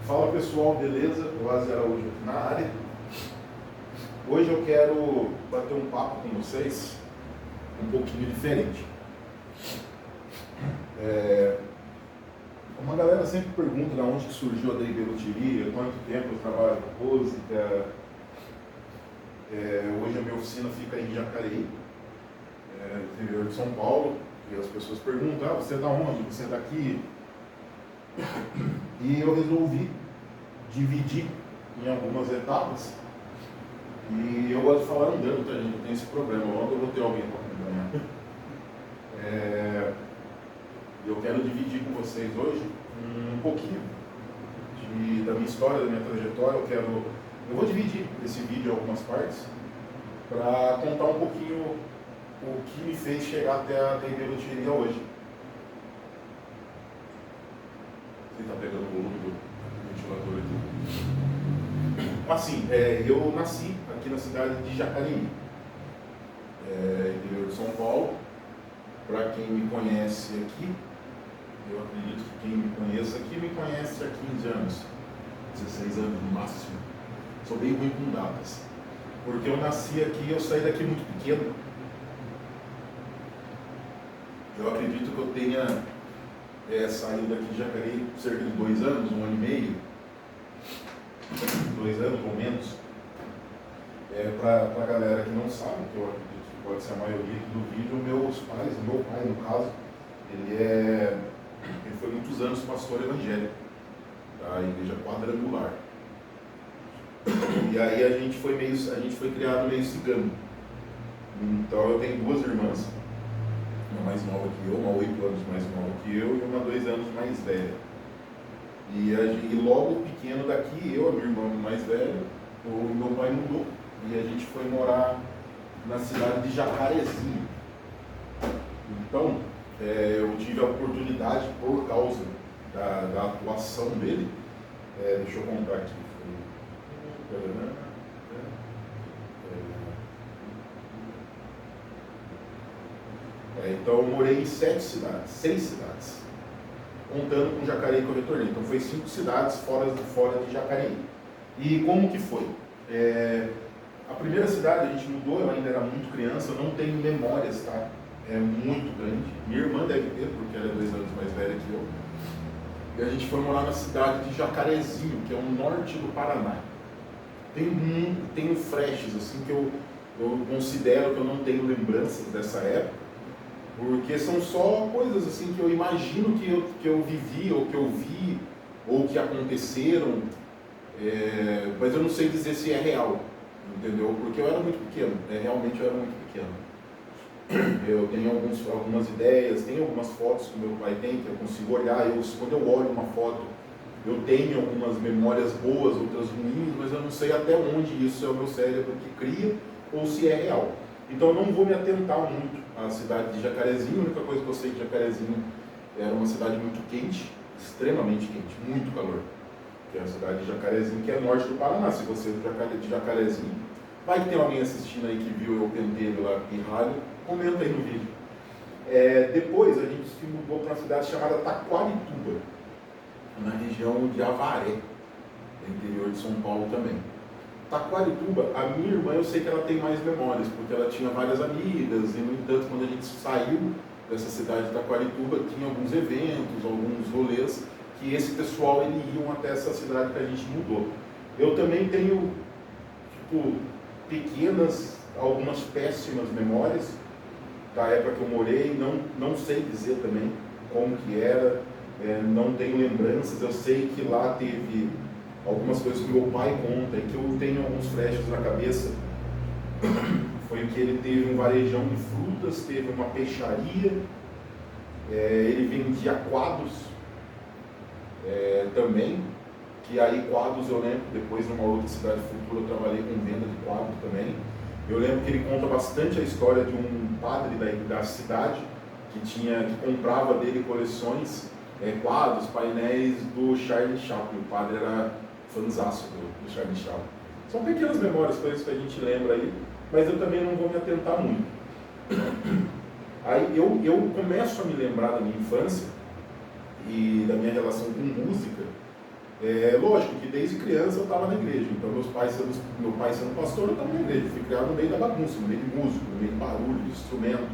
Fala pessoal, beleza? O Azi Araújo aqui na área. Hoje eu quero bater um papo com vocês um pouquinho diferente. Uma galera sempre pergunta de onde que surgiu a D&B Loteria, quanto tempo eu trabalho com música. Hoje a minha oficina fica em Jacareí, no interior de São Paulo, e as pessoas perguntam, você é da onde? Você é daqui? E eu resolvi dividir em algumas etapas, e eu gosto de falar andando, tá, gente? Eu tenho esse problema, logo eu vou ter alguém para acompanhar. Eu quero dividir com vocês hoje um pouquinho da minha história, da minha trajetória. Eu vou dividir esse vídeo em algumas partes para contar um pouquinho o que me fez chegar até a D&B Loteria hoje. Você está pegando o volume do ventilador aqui? Assim, eu nasci aqui na cidade de Jacareí, interior de São Paulo. Para quem me conhece aqui, eu acredito que quem me conhece aqui me conhece há 15 anos, 16 anos no máximo. Sou bem ruim com datas, porque eu nasci aqui e eu saí daqui muito pequeno. Eu acredito que eu tenha saído daqui de Jacareí cerca de 2 anos, 1 ano e meio, 2 anos ou menos. Para a galera que não sabe, que eu acredito que pode ser a maioria aqui do vídeo, meus pais, meu pai no caso, ele foi muitos anos pastor evangélico da igreja quadrangular. E aí a gente foi criado meio cigano. Então eu tenho 2 irmãs, uma mais nova que eu, uma 8 anos mais nova que eu e uma 2 anos mais velha. E logo pequeno daqui, eu, a minha irmã mais velha, o meu pai mudou e a gente foi morar na cidade de Jacarezinho. Então eu tive a oportunidade, por causa da atuação dele, deixa eu contar aqui. Então eu morei em 6 cidades, contando com Jacareí que eu retornei. Então foi 5 cidades fora de Jacareí. E como que foi? A primeira cidade a gente mudou, eu ainda era muito criança, eu não tenho memórias, tá? É muito grande. Minha irmã deve ter, porque ela é 2 anos mais velha que eu. E a gente foi morar na cidade de Jacarezinho, que é o norte do Paraná. Tem flashes assim que eu considero que eu não tenho lembranças dessa época, porque são só coisas assim que eu imagino que eu vivi, ou que eu vi, ou que aconteceram, mas eu não sei dizer se é real, entendeu? Porque eu era muito pequeno, realmente eu era muito pequeno. Eu tenho algumas ideias, tenho algumas fotos que meu pai tem, que eu consigo olhar. Quando eu olho uma foto, eu tenho algumas memórias boas, outras ruins, mas eu não sei até onde isso é o meu cérebro que cria ou se é real. Então eu não vou me atentar muito à cidade de Jacarezinho. A única coisa que eu sei que Jacarezinho era uma cidade muito quente, extremamente quente, muito calor. Que é a cidade de Jacarezinho, que é norte do Paraná. Se você é de Jacarezinho, vai que tem alguém assistindo aí que viu eu pentelho lá em rádio, comenta aí no vídeo. Depois a gente se mudou para uma cidade chamada Taquarituba, na região de Avaré, no interior de São Paulo também. Taquarituba, a minha irmã, eu sei que ela tem mais memórias, porque ela tinha várias amigas, e no entanto, quando a gente saiu dessa cidade de Taquarituba, tinha alguns eventos, alguns rolês, que esse pessoal eles iam até essa cidade que a gente mudou. Eu também tenho, pequenas, algumas péssimas memórias da época que eu morei, não sei dizer também como que era, não tenho lembranças. Eu sei que lá teve algumas coisas que meu pai conta e que eu tenho alguns flashes na cabeça. Foi que ele teve um varejão de frutas, teve uma peixaria, ele vendia quadros também, que aí quadros eu lembro, depois numa outra cidade futura eu trabalhei com venda de quadros também. Eu lembro que ele conta bastante a história de um padre da cidade que comprava dele coleções, quadros, painéis do Charlie Chaplin. O padre era fãzaço do Charlie Chaplin. São pequenas memórias, coisas que a gente lembra aí, mas eu também não vou me atentar muito. Aí eu começo a me lembrar da minha infância e da minha relação com música, lógico que desde criança eu estava na igreja. Então meu pai sendo pastor, eu estava na igreja. Fui criado no meio da bagunça, no meio de músico, no meio de barulho, de instrumento,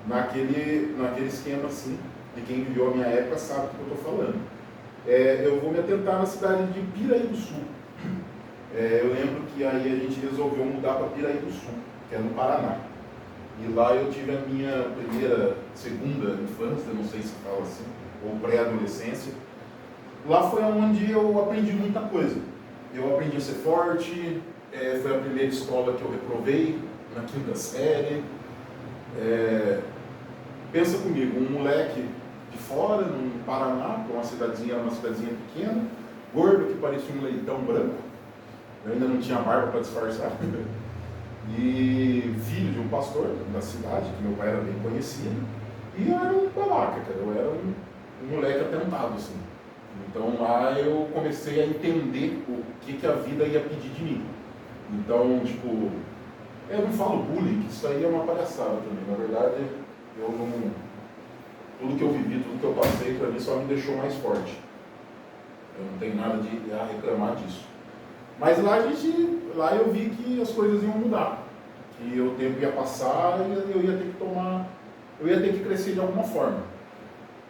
naquele esquema assim. E quem viveu a minha época sabe do que eu estou falando. Eu vou me atentar na cidade de Piraí do Sul. Eu lembro que aí a gente resolveu mudar para Piraí do Sul, que é no Paraná. E lá eu tive a minha segunda infância, não sei se fala assim, ou pré-adolescência. Lá foi onde eu aprendi muita coisa. Eu aprendi a ser forte, foi a primeira escola que eu reprovei, na 5ª série. Pensa comigo, um moleque de fora, no Paraná, uma cidadezinha pequena, gordo que parecia um leitão branco, eu ainda não tinha barba para disfarçar, e filho de um pastor da cidade, que meu pai era bem conhecido, e eu era um babaca, cara, eu era um moleque atentado, assim. Então lá eu comecei a entender o que a vida ia pedir de mim. Então, tipo, eu não falo bullying, que isso aí é uma palhaçada também, na verdade, tudo que eu vivi, tudo que eu passei, para mim só me deixou mais forte. Eu não tenho nada a reclamar disso. Mas lá eu vi que as coisas iam mudar, que o tempo ia passar e eu ia ter que crescer de alguma forma.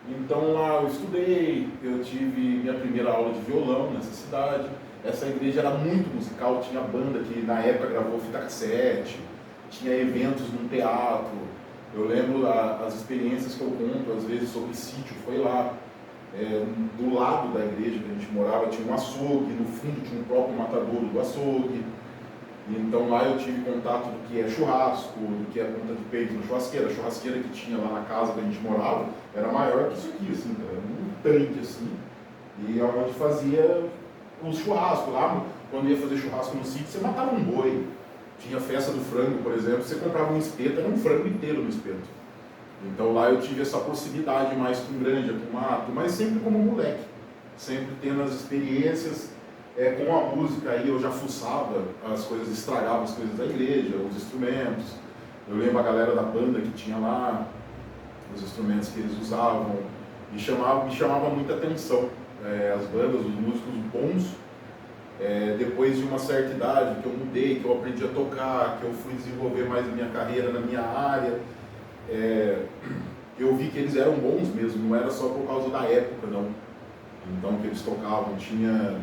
Então lá eu estudei, eu tive minha primeira aula de violão nessa cidade. Essa igreja era muito musical, tinha banda que na época gravou fita cassete, tinha eventos num teatro. Eu lembro as experiências que eu conto, às vezes, sobre sítio, foi lá. Do lado da igreja que a gente morava tinha um açougue, no fundo tinha um próprio matadouro do açougue. Então lá eu tive contato do que é churrasco, do que é ponta de peito na churrasqueira. A churrasqueira que tinha lá na casa que a gente morava era maior que isso aqui, assim, era um tanque assim. E é onde fazia os churrascos. Lá, quando ia fazer churrasco no sítio, você matava um boi. Tinha festa do frango, por exemplo, você comprava um espeto, era um frango inteiro no espeto. Então lá eu tive essa proximidade mais com granja, com mato, mas sempre como moleque, sempre tendo as experiências. Com a música aí eu já fuçava as coisas, estragava as coisas da igreja, os instrumentos. Eu lembro a galera da banda que tinha lá, os instrumentos que eles usavam, me chamava muita atenção. As bandas, os músicos bons. Depois de uma certa idade que eu mudei, que eu aprendi a tocar, que eu fui desenvolver mais minha carreira na minha área, eu vi que eles eram bons mesmo, não era só por causa da época, não. Então, que eles tocavam, tinha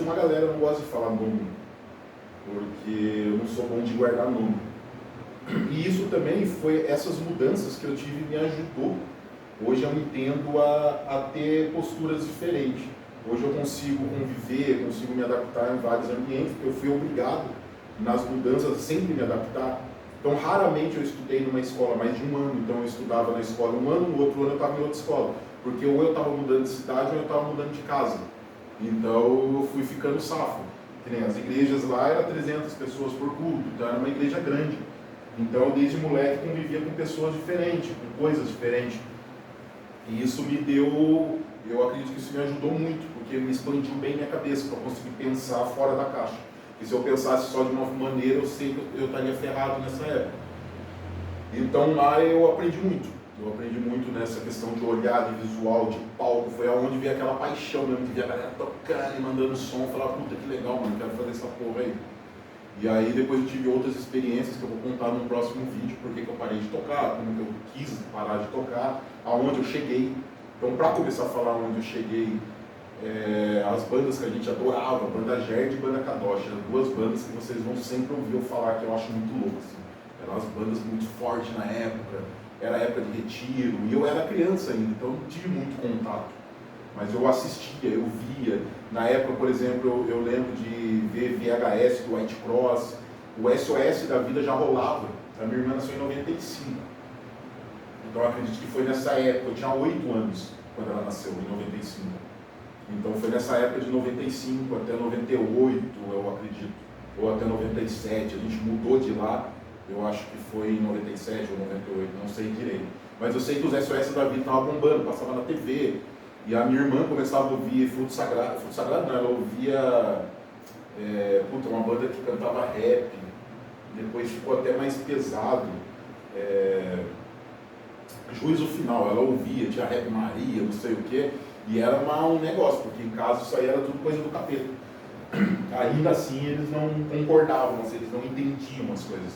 uma galera, eu não gosto de falar nome, porque eu não sou bom de guardar nome. E isso também foi, essas mudanças que eu tive me ajudou. Hoje eu entendo a ter posturas diferentes. Hoje eu consigo conviver, consigo me adaptar em vários ambientes, porque eu fui obrigado, nas mudanças, a sempre me adaptar. Então, raramente eu estudei numa escola mais de um ano. Então, eu estudava na escola um ano, no outro ano eu estava em outra escola. Porque ou eu estava mudando de cidade ou eu estava mudando de casa. Então, eu fui ficando safo. Que nem as igrejas lá, eram 300 pessoas por culto. Então, era uma igreja grande. Então, eu, desde moleque, convivia com pessoas diferentes, com coisas diferentes. E isso me deu... Eu acredito que isso me ajudou muito, porque me expandiu bem minha cabeça para conseguir pensar fora da caixa. E se eu pensasse só de uma maneira, eu sei que eu estaria ferrado nessa época. Então lá eu aprendi muito. Eu aprendi muito nessa questão de olhar, de visual, de palco. Foi aonde veio aquela paixão mesmo, de ver a galera tocando e mandando som. Falar, puta, que legal, mano, quero fazer essa porra aí. E aí depois eu tive outras experiências que eu vou contar no próximo vídeo, porque que eu parei de tocar, como que eu quis parar de tocar, aonde eu cheguei. Então, para começar a falar onde eu cheguei, as bandas que a gente adorava, Banda Gerd e Banda Kadosh, eram duas bandas que vocês vão sempre ouvir eu falar, que eu acho muito louco. Assim. Eram as bandas muito fortes na época, era a época de retiro, e eu era criança ainda, então não tive muito contato. Mas eu assistia, eu via. Na época, por exemplo, eu lembro de ver VHS do White Cross, o SOS da vida já rolava. A minha irmã nasceu em 95. Então eu acredito que foi nessa época, eu tinha 8 anos quando ela nasceu, em 95. Então foi nessa época de 95 até 98, eu acredito, ou até 97. A gente mudou de lá, eu acho que foi em 97 ou 98, não sei direito. Mas eu sei que os SOS da vida estavam bombando, passava na TV. E a minha irmã começava a ouvir Fruto Sagrado não, ela ouvia uma banda que cantava rap, depois ficou até mais pesado. Juízo Final, ela ouvia, tinha Rap Maria, não sei o quê. E era um negócio, porque em casa isso aí era tudo coisa do capeta. Ainda assim eles não concordavam, assim, eles não entendiam as coisas.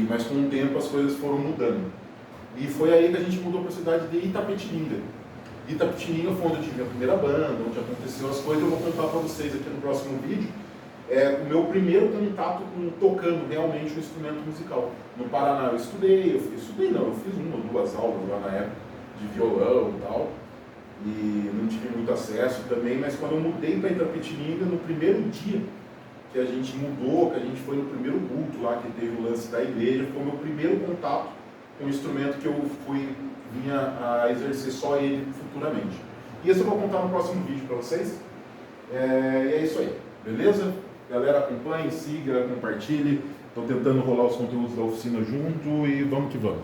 Mas com o tempo as coisas foram mudando. E foi aí que a gente mudou para a cidade de Itapetininga. Itapetininga foi onde eu tive a primeira banda, onde aconteceu as coisas. Eu vou contar para vocês aqui no próximo vídeo o meu primeiro contato com tocando realmente um instrumento musical. No Paraná eu estudei, eu fiz uma ou duas aulas lá na época de violão e tal, e não tive muito acesso também, mas quando eu mudei para Itapetininga, no primeiro dia que a gente mudou, que a gente foi no primeiro culto lá, que teve o lance da igreja, foi o meu primeiro contato com um instrumento que eu vinha a exercer só ele futuramente. E isso eu vou contar no próximo vídeo para vocês. E é isso aí, beleza? Galera, acompanhe, siga, compartilhe. Estou tentando rolar os conteúdos da oficina junto e vamos que vamos.